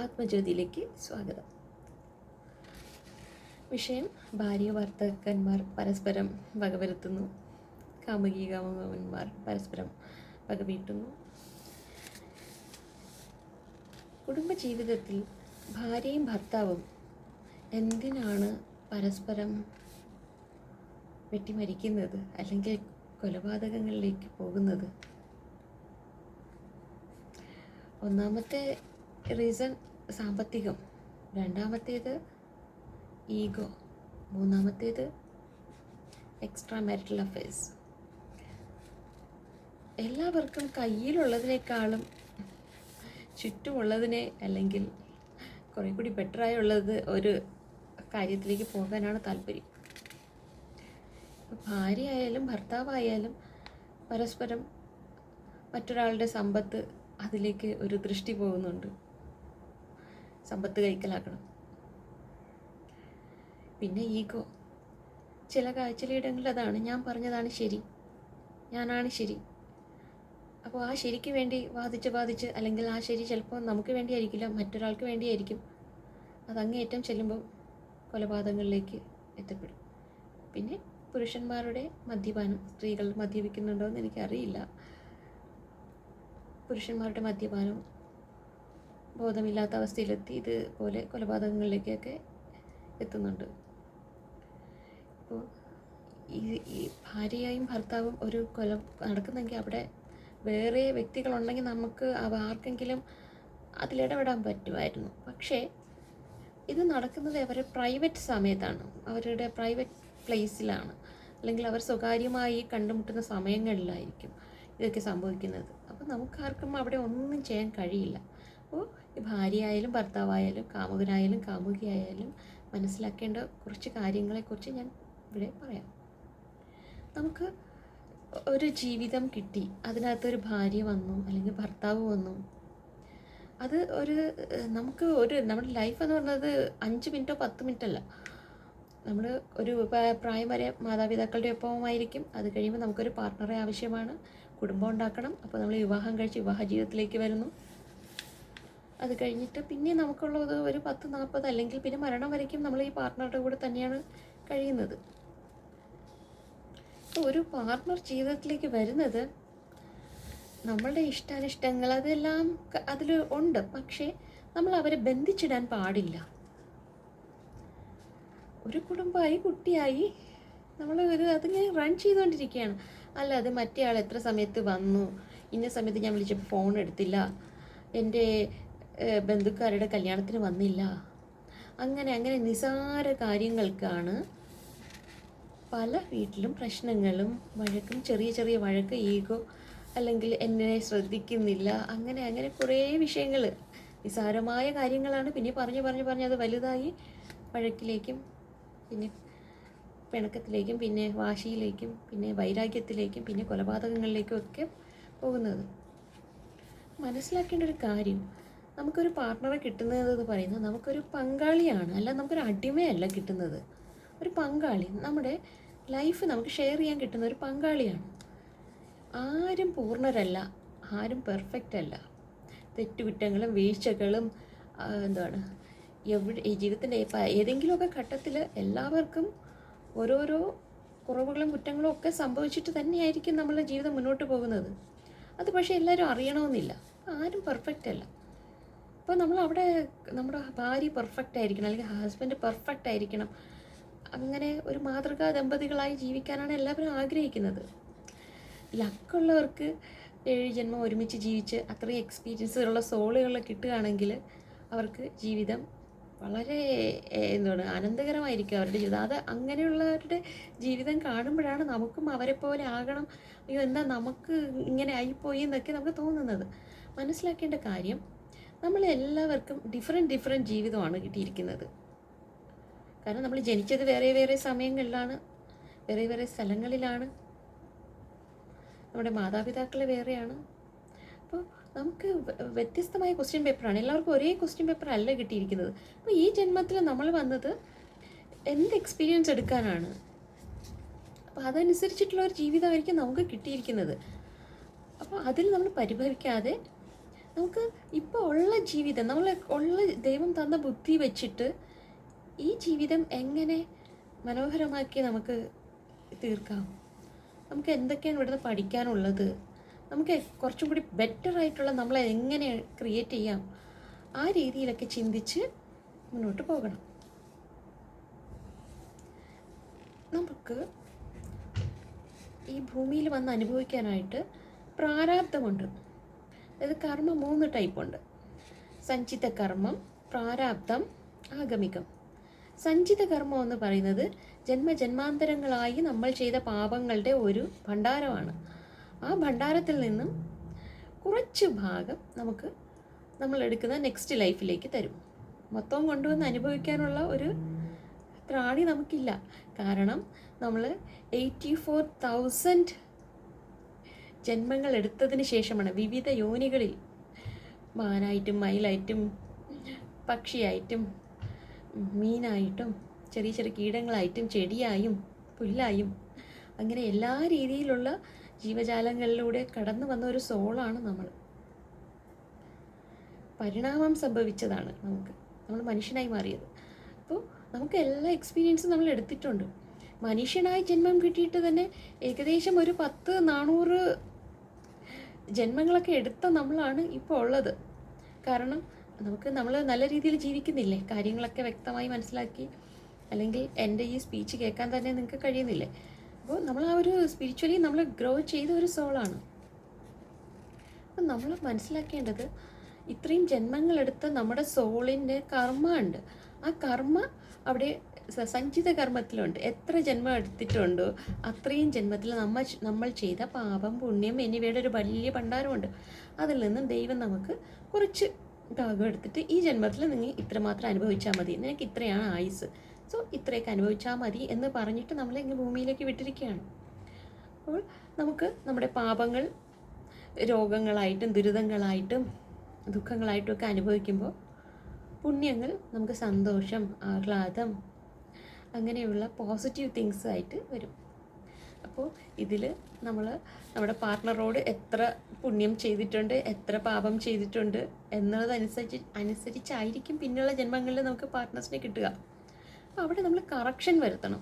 ആത്മജ്യോതിയിലേക്ക് സ്വാഗതം. വിഷയം: ഭാര്യ ഭർത്താക്കന്മാർ പരസ്പരം വകവരുത്തുന്നു, കാമുകി കാമുകന്മാർ പരസ്പരം വകവീട്ടുന്നു. കുടുംബജീവിതത്തിൽ ഭാര്യയും ഭർത്താവും എന്തിനാണ് പരസ്പരം വെട്ടിമരിക്കുന്നത് അല്ലെങ്കിൽ കൊലപാതകങ്ങളിലേക്ക് പോകുന്നത്? ഒന്നാമത്തെ റീസൺ സാമ്പത്തികം, രണ്ടാമത്തേത് ഈഗോ, മൂന്നാമത്തേത് എക്സ്ട്രാ മാരിറ്റൽ അഫയേഴ്സ്. എല്ലാവർക്കും കയ്യിലുള്ളതിനേക്കാളും ചുറ്റുമുള്ളതിനെ അല്ലെങ്കിൽ കുറേ കൂടി ബെറ്ററായുള്ളത് ഒരു കാര്യത്തിലേക്ക് പോകാനാണ് താല്പര്യം. ഭാര്യ ആയാലും ഭർത്താവായാലും പരസ്പരം മറ്റൊരാളുടെ സമ്പത്ത് അതിലേക്ക് ഒരു ദൃഷ്ടി പോകുന്നുണ്ട്. സമ്പത്ത് കൈക്കലാക്കണം. പിന്നെ ഈഗോ. ചിലയിടങ്ങളിൽ അതാണ്, ഞാൻ പറഞ്ഞതാണ് ശരി, ഞാനാണ് ശരി. അപ്പോൾ ആ ശരിക്ക് വേണ്ടി വാദിച്ച് അല്ലെങ്കിൽ ആ ശരി ചിലപ്പോൾ നമുക്ക് വേണ്ടിയായിരിക്കില്ല, മറ്റൊരാൾക്ക് വേണ്ടിയായിരിക്കും. അതങ്ങേയറ്റം ചെല്ലുമ്പോൾ കൊലപാതകങ്ങളിലേക്ക് എത്തപ്പെടും. പിന്നെ പുരുഷന്മാരുടെ മദ്യപാനം. സ്ത്രീകൾ മദ്യപിക്കുന്നുണ്ടോ എന്ന് എനിക്കറിയില്ല. പുരുഷന്മാരുടെ മദ്യപാനം ബോധമില്ലാത്ത അവസ്ഥയിലെത്തി ഇതുപോലെ കൊലപാതകങ്ങളിലേക്കൊക്കെ എത്തുന്നുണ്ട്. ഇപ്പോൾ ഈ ഭാര്യയും ഭർത്താവും ഒരു കൊല നടക്കുന്നെങ്കിൽ അവിടെ വേറെ വ്യക്തികളുണ്ടെങ്കിൽ നമുക്ക് ആർക്കെങ്കിലും അതിലിടപെടാൻ പറ്റുമായിരുന്നു. പക്ഷേ ഇത് നടക്കുന്നത് അവരുടെ പ്രൈവറ്റ് സമയത്താണ്, അവരുടെ പ്രൈവറ്റ് പ്ലേസിലാണ്, അല്ലെങ്കിൽ അവർ സ്വകാര്യമായി കണ്ടുമുട്ടുന്ന സമയങ്ങളിലായിരിക്കും ഇതൊക്കെ സംഭവിക്കുന്നത്. അപ്പോൾ നമുക്കാർക്കും അവിടെ ഒന്നും ചെയ്യാൻ കഴിയില്ല. അപ്പോൾ ഈ ഭാര്യയായാലും ഭർത്താവായാലും കാമുകനായാലും കാമുകിയായാലും മനസ്സിലാക്കേണ്ട കുറച്ച് കാര്യങ്ങളെക്കുറിച്ച് ഞാൻ ഇവിടെ പറയാം. നമുക്ക് ഒരു ജീവിതം കിട്ടി, അതിനകത്തൊരു ഭാര്യ വന്നു അല്ലെങ്കിൽ ഭർത്താവ് വന്നു. അത് നമ്മുടെ ലൈഫ് എന്ന് പറയുന്നത് 5 മിനിറ്റോ 10 മിനിറ്റല്ല. നമ്മൾ ഒരു പ്രായം വരെ മാതാപിതാക്കളുടെ ഒപ്പമായിരിക്കും. അത് കഴിയുമ്പോൾ നമുക്കൊരു പാർട്ട്ണറെ ആവശ്യമാണ്, കുടുംബം ഉണ്ടാക്കണം. അപ്പോൾ നമ്മൾ വിവാഹം കഴിച്ച് വിവാഹ ജീവിതത്തിലേക്ക് വരുന്നു. അത് കഴിഞ്ഞിട്ട് പിന്നെ നമുക്കുള്ളത് ഒരു 10-40 അല്ലെങ്കിൽ പിന്നെ മരണം വരയ്ക്കും നമ്മൾ ഈ പാർട്ട്ണറുടെ കൂടെ തന്നെയാണ് കഴിയുന്നത്. ഒരു പാർട്ട്ണർ ജീവിതത്തിലേക്ക് വരുന്നത് നമ്മളുടെ ഇഷ്ടാനിഷ്ടങ്ങൾ അതെല്ലാം അതിൽ ഉണ്ട്. പക്ഷേ നമ്മൾ അവരെ ബന്ധിച്ചിടാൻ പാടില്ല. ഒരു കുടുംബമായി കുട്ടിയായി നമ്മൾ അതിങ്ങനെ റൺ ചെയ്തുകൊണ്ടിരിക്കുകയാണ്. അല്ലാതെ മറ്റേ ആൾ എത്ര സമയത്ത് വന്നു, ഇന്ന സമയത്ത് ഞാൻ വിളിച്ചപ്പോൾ ഫോൺ എടുത്തില്ല, എൻ്റെ ബന്ധുക്കാരുടെ കല്യാണത്തിന് വന്നില്ല, അങ്ങനെ നിസാര കാര്യങ്ങൾക്കാണ് പല വീട്ടിലും പ്രശ്നങ്ങളും വഴക്കും. ചെറിയ വഴക്ക്, ഈഗോ, അല്ലെങ്കിൽ എന്നെ ശ്രദ്ധിക്കുന്നില്ല, അങ്ങനെ കുറേ വിഷയങ്ങൾ. നിസാരമായ കാര്യങ്ങളാണ് പിന്നെ പറഞ്ഞ് അത് വലുതായി വഴക്കിലേക്കും പിന്നെ പിണക്കത്തിലേക്കും പിന്നെ വാശിയിലേക്കും പിന്നെ വൈരാഗ്യത്തിലേക്കും പിന്നെ കൊലപാതകങ്ങളിലേക്കും ഒക്കെ പോകുന്നത്. മനസ്സിലാക്കേണ്ട ഒരു കാര്യം, നമുക്കൊരു പാർട്ട്ണറെ കിട്ടുന്നതെന്ന് പറയുന്നത് നമുക്കൊരു പങ്കാളിയാണ്, അല്ല നമുക്കൊരു അടിമയല്ല കിട്ടുന്നത്. ഒരു പങ്കാളി, നമ്മുടെ ലൈഫ് നമുക്ക് ഷെയർ ചെയ്യാൻ കിട്ടുന്ന ഒരു പങ്കാളിയാണ്. ആരും പൂർണ്ണരല്ല, ആരും പെർഫെക്റ്റ് അല്ല. തെറ്റുകുറ്റങ്ങളും വീഴ്ചകളും ഈ ജീവിതത്തിൻ്റെ ഏതെങ്കിലുമൊക്കെ ഘട്ടത്തിൽ എല്ലാവർക്കും ഓരോരോ കുറവുകളും കുറ്റങ്ങളും ഒക്കെ സംഭവിച്ചിട്ട് തന്നെയായിരിക്കും നമ്മളുടെ ജീവിതം മുന്നോട്ട് പോകുന്നത്. അത് പക്ഷേ എല്ലാവരും അറിയണമെന്നില്ല. ആരും പെർഫെക്റ്റ് അല്ല. അപ്പോൾ നമ്മളവിടെ നമ്മുടെ ഭാര്യ പെർഫെക്റ്റ് ആയിരിക്കണം, അല്ലെങ്കിൽ ഹസ്ബൻഡ് പെർഫെക്റ്റ് ആയിരിക്കണം. അങ്ങനെ ഒരു മാതൃകാ ദമ്പതികളായി ജീവിക്കാനാണ് എല്ലാവരും ആഗ്രഹിക്കുന്നത്. ലക്കുള്ളവർക്ക് 7 ജന്മം ഒരുമിച്ച് ജീവിച്ച് അത്രയും എക്സ്പീരിയൻസുള്ള സോളുകൾ കിട്ടുകയാണെങ്കിൽ അവർക്ക് ജീവിതം വളരെ ആനന്ദകരമായിരിക്കും അവരുടെ ജീവിതം. അത് അങ്ങനെയുള്ളവരുടെ ജീവിതം കാണുമ്പോഴാണ് നമുക്കും അവരെ പോലെ ആകണം, അയ്യോ എന്താ നമുക്ക് ഇങ്ങനെ ആയിപ്പോയി എന്നൊക്കെ നമുക്ക് തോന്നുന്നത്. മനസ്സിലാക്കേണ്ട കാര്യം, നമ്മളെല്ലാവർക്കും ഡിഫറെൻറ്റ് ജീവിതമാണ് കിട്ടിയിരിക്കുന്നത്. കാരണം നമ്മൾ ജനിച്ചത് വേറെ സമയങ്ങളിലാണ്, വേറെ സ്ഥലങ്ങളിലാണ്. നമ്മുടെ മാതാപിതാക്കൾ വേറെയാണ്. അപ്പോൾ നമുക്ക് വ്യത്യസ്തമായ ക്വസ്റ്റ്യൻ പേപ്പറാണ്. എല്ലാവർക്കും ഒരേ ക്വസ്റ്റ്യൻ പേപ്പർ അല്ല കിട്ടിയിരിക്കുന്നത്. അപ്പോൾ ഈ ജന്മത്തിൽ നമ്മൾ വന്നത് എന്ത് എക്സ്പീരിയൻസ് എടുക്കാനാണ്? അപ്പോൾ അതനുസരിച്ചിട്ടുള്ള ഒരു ജീവിതമായിരിക്കും നമുക്ക് കിട്ടിയിരിക്കുന്നത്. അപ്പോൾ അതിൽ നമ്മൾ പരിഭവിക്കാതെ നമുക്ക് ഇപ്പോൾ ഉള്ള ജീവിതം, നമ്മൾ ഉള്ള ദൈവം തന്ന ബുദ്ധി വെച്ചിട്ട് ഈ ജീവിതം എങ്ങനെ മനോഹരമാക്കി നമുക്ക് തീർക്കാം, നമുക്ക് എന്തൊക്കെയാണ് ഇവിടുന്ന് പഠിക്കാനുള്ളത്, നമുക്ക് കുറച്ചും കൂടി ബെറ്റർ ആയിട്ടുള്ള നമ്മളെ എങ്ങനെ ക്രിയേറ്റ് ചെയ്യാം, ആ രീതിയിലൊക്കെ ചിന്തിച്ച് മുന്നോട്ട് പോകണം. നമുക്ക് ഈ ഭൂമിയിൽ വന്ന് അനുഭവിക്കാനായിട്ട് പ്രാരാബ്ധമുണ്ട്. അതായത് കർമ്മം 3 ടൈപ്പുണ്ട്: സഞ്ചിത കർമ്മം, പ്രാരാബ്ധം, ആഗമികം. സഞ്ചിത കർമ്മം എന്ന് പറയുന്നത് ജന്മജന്മാന്തരങ്ങളായി നമ്മൾ ചെയ്ത പാപങ്ങളുടെ ഒരു ഭണ്ഡാരമാണ്. ആ ഭണ്ഡാരത്തിൽ നിന്നും കുറച്ച് ഭാഗം നമുക്ക് നമ്മൾ എടുക്കുന്ന നെക്സ്റ്റ് ലൈഫിലേക്ക് തരും. മൊത്തം കൊണ്ടുവന്ന് അനുഭവിക്കാനുള്ള ഒരു ത്രാണി നമുക്കില്ല. കാരണം നമ്മൾ 84,000 ജന്മങ്ങൾ എടുത്തതിന് ശേഷമാണ് വിവിധ യോനികളിൽ മാനായിട്ടും മയിലായിട്ടും പക്ഷിയായിട്ടും മീനായിട്ടും ചെറിയ ചെറിയ കീടങ്ങളായിട്ടും ചെടിയായും പുല്ലായും അങ്ങനെ എല്ലാ രീതിയിലുള്ള ജീവജാലങ്ങളിലൂടെ കടന്നു വന്ന ഒരു സോളാണ് നമ്മൾ. പരിണാമം സംഭവിച്ചതാണ് നമ്മൾ മനുഷ്യനായി മാറിയത്. അപ്പോൾ നമുക്ക് എല്ലാ എക്സ്പീരിയൻസും നമ്മൾ എടുത്തിട്ടുണ്ട്. മനുഷ്യനായി ജന്മം കിട്ടിയിട്ട് തന്നെ ഏകദേശം ഒരു 10-400 ജന്മങ്ങളൊക്കെ എടുത്ത നമ്മളാണ് ഇപ്പോൾ ഉള്ളത്. കാരണം നമ്മൾ നല്ല രീതിയിൽ ജീവിക്കുന്നില്ലേ, കാര്യങ്ങളൊക്കെ വ്യക്തമായി മനസ്സിലാക്കി, അല്ലെങ്കിൽ എൻ്റെ ഈ സ്പീച്ച് കേൾക്കാൻ തന്നെ നിങ്ങൾക്ക് കഴിയുന്നില്ലേ. അപ്പോൾ നമ്മൾ ആ ഒരു സ്പിരിച്വലി നമ്മൾ ഗ്രോ ചെയ്ത ഒരു സോളാണ്. അപ്പം നമ്മൾ മനസ്സിലാക്കേണ്ടത് ഇത്രയും ജന്മങ്ങളെടുത്ത നമ്മുടെ സോളിൻ്റെ കർമ്മ ഉണ്ട്. ആ കർമ്മ അവിടെ സഞ്ചിത കർമ്മത്തിലുണ്ട്. എത്ര ജന്മം എടുത്തിട്ടുണ്ടോ അത്രയും ജന്മത്തിൽ നമ്മൾ ചെയ്ത പാപം പുണ്യം എന്നിവയുടെ ഒരു വലിയ ഭണ്ഡാരമുണ്ട്. അതിൽ നിന്നും ദൈവം നമുക്ക് കുറച്ച് ഭാഗം എടുത്തിട്ട് ഈ ജന്മത്തിൽ നിങ്ങൾ ഇത്രമാത്രം അനുഭവിച്ചാൽ മതി, നിനക്ക് ഇത്രയാണ് ആയുസ്, സോ ഇത്രയൊക്കെ അനുഭവിച്ചാൽ മതി എന്ന് പറഞ്ഞിട്ട് നമ്മളെ ഇങ്ങനെ ഭൂമിയിലേക്ക് വിട്ടിരിക്കുകയാണ്. അപ്പോൾ നമുക്ക് നമ്മുടെ പാപങ്ങൾ രോഗങ്ങളായിട്ടും ദുരിതങ്ങളായിട്ടും ദുഃഖങ്ങളായിട്ടും ഒക്കെ അനുഭവിക്കുമ്പോൾ പുണ്യങ്ങൾ നമുക്ക് സന്തോഷം, ആഹ്ലാദം, അങ്ങനെയുള്ള പോസിറ്റീവ് തിങ്സ് ആയിട്ട് വരും. അപ്പോൾ ഇതിൽ നമ്മൾ നമ്മുടെ പാർട്ട്ണറോട് എത്ര പുണ്യം ചെയ്തിട്ടുണ്ട്, എത്ര പാപം ചെയ്തിട്ടുണ്ട് അനുസരിച്ചായിരിക്കും പിന്നെയുള്ള ജന്മങ്ങളിൽ നമുക്ക് പാർട്ട്നേഴ്സിനെ കിട്ടുക. അപ്പോൾ അവിടെ നമ്മൾ കറക്ഷൻ വരുത്തണം.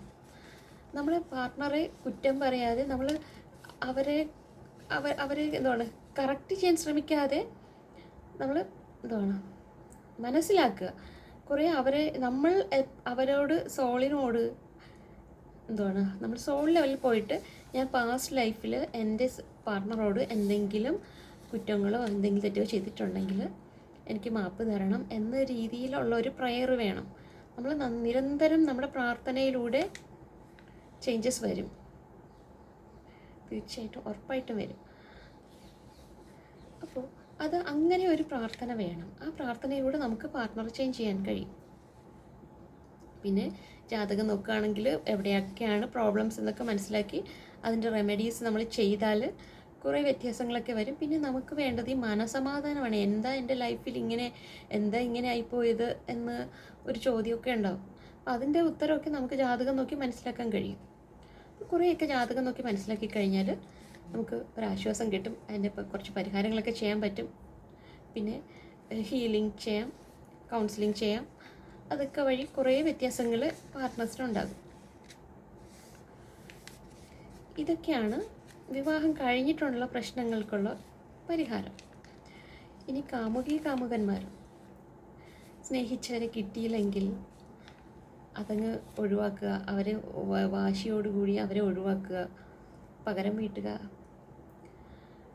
നമ്മുടെ പാർട്ട്ണറെ കുറ്റം പറയാതെ നമ്മൾ അവരെ എന്താണ് കറക്റ്റ് ചെയ്യാൻ ശ്രമിക്കാതെ നമ്മൾ എന്താണ് മനസ്സിലാക്കുക. കുറേ നമ്മൾ അവരോട് സോളിനോട് എന്താണ് നമ്മൾ സോൾ ലെവലിൽ പോയിട്ട് ഞാൻ പാസ്റ്റ് ലൈഫിൽ എൻ്റെ പാർട്ട്ണറോട് എന്തെങ്കിലും കുറ്റങ്ങളോ എന്തെങ്കിലും തെറ്റോ ചെയ്തിട്ടുണ്ടെങ്കിൽ എനിക്ക് മാപ്പ് തരണം എന്ന രീതിയിലുള്ള ഒരു പ്രയർ വേണം. നമ്മൾ നിരന്തരം നമ്മുടെ പ്രാർത്ഥനയിലൂടെ ചേഞ്ചസ് വരും, തീർച്ചയായിട്ടും ഉറപ്പായിട്ടും വരും. അപ്പോൾ അത് അങ്ങനെ ഒരു പ്രാർത്ഥന വേണം. ആ പ്രാർത്ഥനയിലൂടെ നമുക്ക് പാർട്ട്ണർ ചേഞ്ച് ചെയ്യാൻ കഴിയും. പിന്നെ ജാതകം നോക്കുകയാണെങ്കിൽ എവിടെയൊക്കെയാണ് പ്രോബ്ലംസ് എന്നൊക്കെ മനസ്സിലാക്കി അതിൻ്റെ റെമഡീസ് നമ്മൾ ചെയ്താൽ കുറേ വ്യത്യാസങ്ങളൊക്കെ വരും. പിന്നെ നമുക്ക് വേണ്ടത് ഈ മനസമാധാനമാണ്. എന്താ എൻ്റെ ലൈഫിൽ ഇങ്ങനെ ആയിപ്പോയത് എന്ന് ഒരു ചോദ്യമൊക്കെ ഉണ്ടാവും. അപ്പോൾ അതിൻ്റെ ഉത്തരമൊക്കെ നമുക്ക് ജാതകം നോക്കി മനസ്സിലാക്കാൻ കഴിയും. കുറേയൊക്കെ ജാതകം നോക്കി മനസ്സിലാക്കി കഴിഞ്ഞാൽ നമുക്ക് ഒരാശ്വാസം കിട്ടും. അതിൻ്റെ കുറച്ച് പരിഹാരങ്ങളൊക്കെ ചെയ്യാൻ പറ്റും. പിന്നെ ഹീലിംഗ് ചെയ്യാം, കൗൺസിലിംഗ് ചെയ്യാം. അതൊക്കെ വഴി കുറേ വ്യത്യാസങ്ങൾ പാർട്ട്നേഴ്സിനുണ്ടാകും. ഇതൊക്കെയാണ് വിവാഹം കഴിഞ്ഞിട്ടുള്ള പ്രശ്നങ്ങൾക്കുള്ള പരിഹാരം. ഇനി കാമുകന്മാർ സ്നേഹിച്ചവരെ കിട്ടിയില്ലെങ്കിൽ അതങ്ങ് ഒഴിവാക്കുക, അവരെ വാശിയോടുകൂടി അവരെ ഒഴിവാക്കുക, പകരം വീട്ടുക.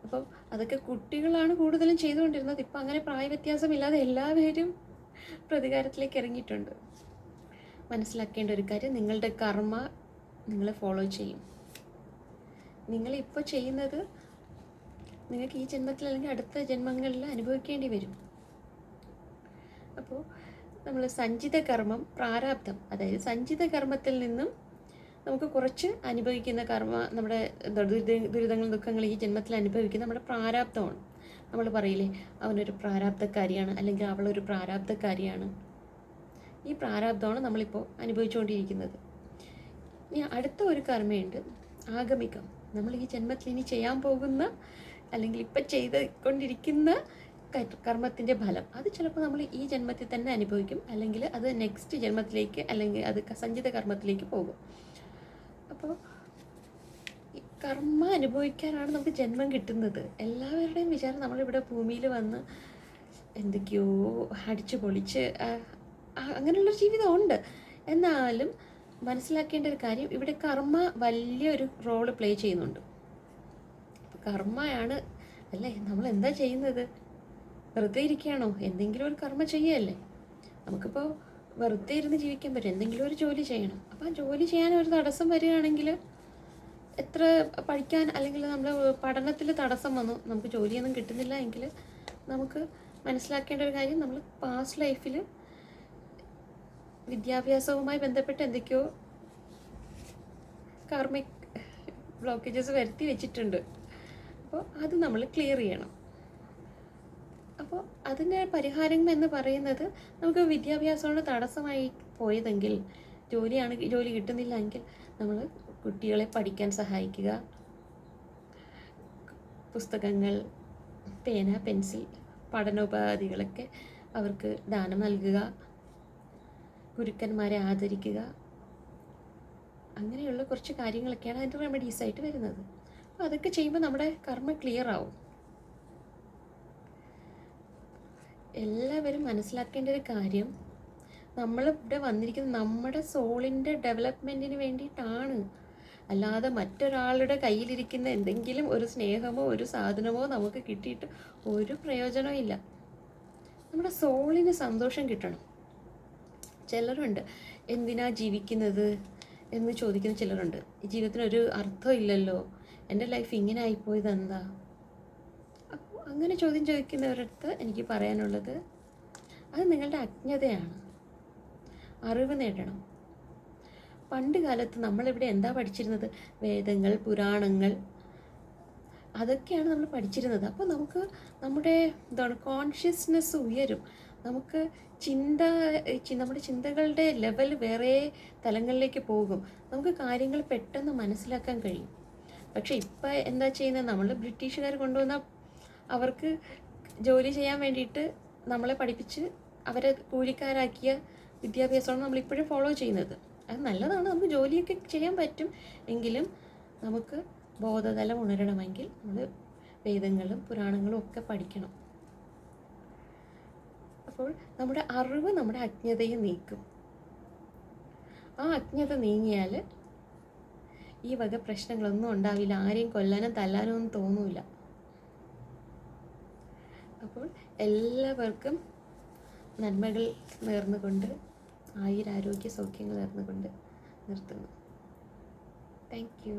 അപ്പം അതൊക്കെ കുട്ടികളാണ് കൂടുതലും ചെയ്തുകൊണ്ടിരുന്നത്. ഇപ്പം അങ്ങനെ പ്രായവ്യത്യാസമില്ലാതെ എല്ലാവരും പ്രതികാരത്തിലേക്ക് ഇറങ്ങിയിട്ടുണ്ട്. മനസ്സിലാക്കേണ്ട ഒരു കാര്യം, നിങ്ങളുടെ കർമ്മ നിങ്ങളെ ഫോളോ ചെയ്യും. നിങ്ങളിപ്പോൾ ചെയ്യുന്നത് നിങ്ങൾക്ക് ഈ ജന്മത്തിൽ അല്ലെങ്കിൽ അടുത്ത ജന്മങ്ങളിൽ അനുഭവിക്കേണ്ടി വരും. അപ്പോൾ നമ്മൾ സഞ്ചിത കർമ്മം, പ്രാരാബ്ധം, അതായത് സഞ്ചിത കർമ്മത്തിൽ നിന്നും നമുക്ക് കുറച്ച് അനുഭവിക്കുന്ന നമ്മുടെ ദുരിതങ്ങൾ ദുഃഖങ്ങൾ ഈ ജന്മത്തിൽ അനുഭവിക്കുന്ന നമ്മുടെ പ്രാരാബ്ധമാണ്. നമ്മൾ പറയില്ലേ അവനൊരു പ്രാരാബ്ധക്കാരിയാണ് അല്ലെങ്കിൽ അവളൊരു പ്രാരാബ്ധക്കാരിയാണ്. ഈ പ്രാരാബ്ധമാണ് നമ്മളിപ്പോൾ അനുഭവിച്ചുകൊണ്ടിരിക്കുന്നത്. ഇനി അടുത്ത ഒരു കർമ്മയുണ്ട്, ആഗമികം. നമ്മൾ ഈ ജന്മത്തിൽ ഇനി ചെയ്യാൻ പോകുന്ന അല്ലെങ്കിൽ ഇപ്പം ചെയ്തുകൊണ്ടിരിക്കുന്ന കർമ്മത്തിൻ്റെ ഫലം അത് ചിലപ്പോൾ നമ്മൾ ഈ ജന്മത്തിൽ തന്നെ അനുഭവിക്കും, അല്ലെങ്കിൽ അത് നെക്സ്റ്റ് ജന്മത്തിലേക്ക്, അല്ലെങ്കിൽ അത് സഞ്ചിത കർമ്മത്തിലേക്ക് പോകും. അപ്പോൾ ഈ കർമ്മ അനുഭവിക്കാനാണ് നമുക്ക് ജന്മം കിട്ടുന്നത്. എല്ലാവരുടെയും വിചാരം നമ്മളിവിടെ ഭൂമിയിൽ വന്ന് എന്തൊക്കെയോ അടിച്ചു പൊളിച്ച് അങ്ങനെയുള്ളൊരു ജീവിതമുണ്ട്. എന്നാലും മനസ്സിലാക്കേണ്ട ഒരു കാര്യം, ഇവിടെ കർമ്മ വലിയൊരു റോള് പ്ലേ ചെയ്യുന്നുണ്ട്. കർമ്മയാണ് അല്ലേ, നമ്മൾ എന്താ ചെയ്യുന്നത്? വെറുതെ ഇരിക്കുകയാണോ? എന്തെങ്കിലും ഒരു കർമ്മ ചെയ്യല്ലേ. നമുക്കിപ്പോൾ വെറുതെ ഇരുന്ന് ജീവിക്കാൻ പറ്റും, എന്തെങ്കിലും ഒരു ജോലി ചെയ്യണം. അപ്പോൾ ആ ജോലി ചെയ്യാൻ ഒരു തടസ്സം വരികയാണെങ്കിൽ, എത്ര പഠിക്കാൻ അല്ലെങ്കിൽ നമ്മൾ പഠനത്തിൽ തടസ്സം വന്നു, നമുക്ക് ജോലിയൊന്നും കിട്ടുന്നില്ല എങ്കിൽ നമുക്ക് മനസ്സിലാക്കേണ്ട ഒരു കാര്യം, നമ്മൾ പാസ്റ്റ് ലൈഫിൽ വിദ്യാഭ്യാസവുമായി ബന്ധപ്പെട്ട് എന്തൊക്കെയോ കാർമിക് ബ്ലോക്കേജസ് വരുത്തി വെച്ചിട്ടുണ്ട്. അപ്പോൾ അത് നമ്മൾ ക്ലിയർ ചെയ്യണം. അപ്പോൾ അതിൻ്റെ പരിഹാരം എന്ന് പറയുന്നത്, നമുക്ക് വിദ്യാഭ്യാസമാണ് തടസ്സമായി പോയതെങ്കിൽ, ജോലി കിട്ടുന്നില്ല എങ്കിൽ നമ്മൾ കുട്ടികളെ പഠിക്കാൻ സഹായിക്കുക. പുസ്തകങ്ങൾ, പേന, പെൻസിൽ, പഠനോപാധികളൊക്കെ അവർക്ക് ദാനം നൽകുക, ഗുരുക്കന്മാരെ ആദരിക്കുക. അങ്ങനെയുള്ള കുറച്ച് കാര്യങ്ങളൊക്കെയാണ് അതിൻ്റെ റെമഡീസായിട്ട് വരുന്നത്. അപ്പോൾ അതൊക്കെ ചെയ്യുമ്പോൾ നമ്മുടെ കർമ്മ ക്ലിയർ ആവും. എല്ലാവരും മനസ്സിലാക്കേണ്ട ഒരു കാര്യം, നമ്മളിവിടെ വന്നിരിക്കുന്നത് നമ്മുടെ സോളിൻ്റെ ഡെവലപ്മെൻറ്റിന് വേണ്ടിയിട്ടാണ്. അല്ലാതെ മറ്റൊരാളുടെ കയ്യിലിരിക്കുന്ന എന്തെങ്കിലും ഒരു സ്നേഹമോ ഒരു സാധനമോ നമുക്ക് കിട്ടിയിട്ട് ഒരു പ്രയോജനവും ഇല്ല. നമ്മുടെ സോളിന് സന്തോഷം കിട്ടണം. ചിലരുണ്ട് എന്തിനാ ജീവിക്കുന്നത് എന്ന് ചോദിക്കുന്ന ചിലരുണ്ട്. ഈ ജീവിതത്തിനൊരു അർത്ഥം ഇല്ലല്ലോ, എൻ്റെ ലൈഫ് ഇങ്ങനെ ആയിപ്പോയത് എന്താ? അപ്പോൾ അങ്ങനെ ചോദ്യം ചോദിക്കുന്നവരടുത്ത് എനിക്ക് പറയാനുള്ളത്, അത് നിങ്ങളുടെ അജ്ഞതയാണ്. അറിവ് നേടണം. പണ്ട് കാലത്ത് നമ്മളിവിടെ എന്താ പഠിച്ചിരുന്നത്? വേദങ്ങൾ, പുരാണങ്ങൾ, അതൊക്കെയാണ് നമ്മൾ പഠിച്ചിരുന്നത്. അപ്പോൾ നമുക്ക് നമ്മുടെ കോൺഷ്യസ്നെസ് ഉയരും. നമുക്ക് നമ്മുടെ ചിന്തകളുടെ ലെവൽ വേറെ തലങ്ങളിലേക്ക് പോകും. നമുക്ക് കാര്യങ്ങൾ പെട്ടെന്ന് മനസ്സിലാക്കാൻ കഴിയും. പക്ഷെ ഇപ്പം എന്താ ചെയ്യുന്നത്? നമ്മൾ ബ്രിട്ടീഷുകാർ കൊണ്ടുവന്ന, അവർക്ക് ജോലി ചെയ്യാൻ വേണ്ടിയിട്ട് നമ്മളെ പഠിപ്പിച്ച് അവരെ കൂലിക്കാരാക്കിയ വിദ്യാഭ്യാസമാണ് നമ്മളിപ്പോഴും ഫോളോ ചെയ്യുന്നത്. അത് നല്ലതാണ്, നമുക്ക് ജോലിയൊക്കെ ചെയ്യാൻ പറ്റും. എങ്കിലും നമുക്ക് ബോധതലം ഉണരണമെങ്കിൽ നമ്മൾ വേദങ്ങളും പുരാണങ്ങളും ഒക്കെ പഠിക്കണം. അപ്പോൾ നമ്മുടെ അറിവ് നമ്മുടെ അജ്ഞതയെ നീക്കും. ആ അജ്ഞത നീങ്ങിയാൽ ഈ വക പ്രശ്നങ്ങളൊന്നും ഉണ്ടാവില്ല. ആരെയും കൊല്ലാനും തല്ലാനും ഒന്നും തോന്നൂല. അപ്പോൾ എല്ലാവർക്കും നന്മകൾ നേർന്നുകൊണ്ട്, ആയുരാരോഗ്യ സൗഖ്യങ്ങൾ നേർന്നുകൊണ്ട് നിർത്തുന്നു. Thank you.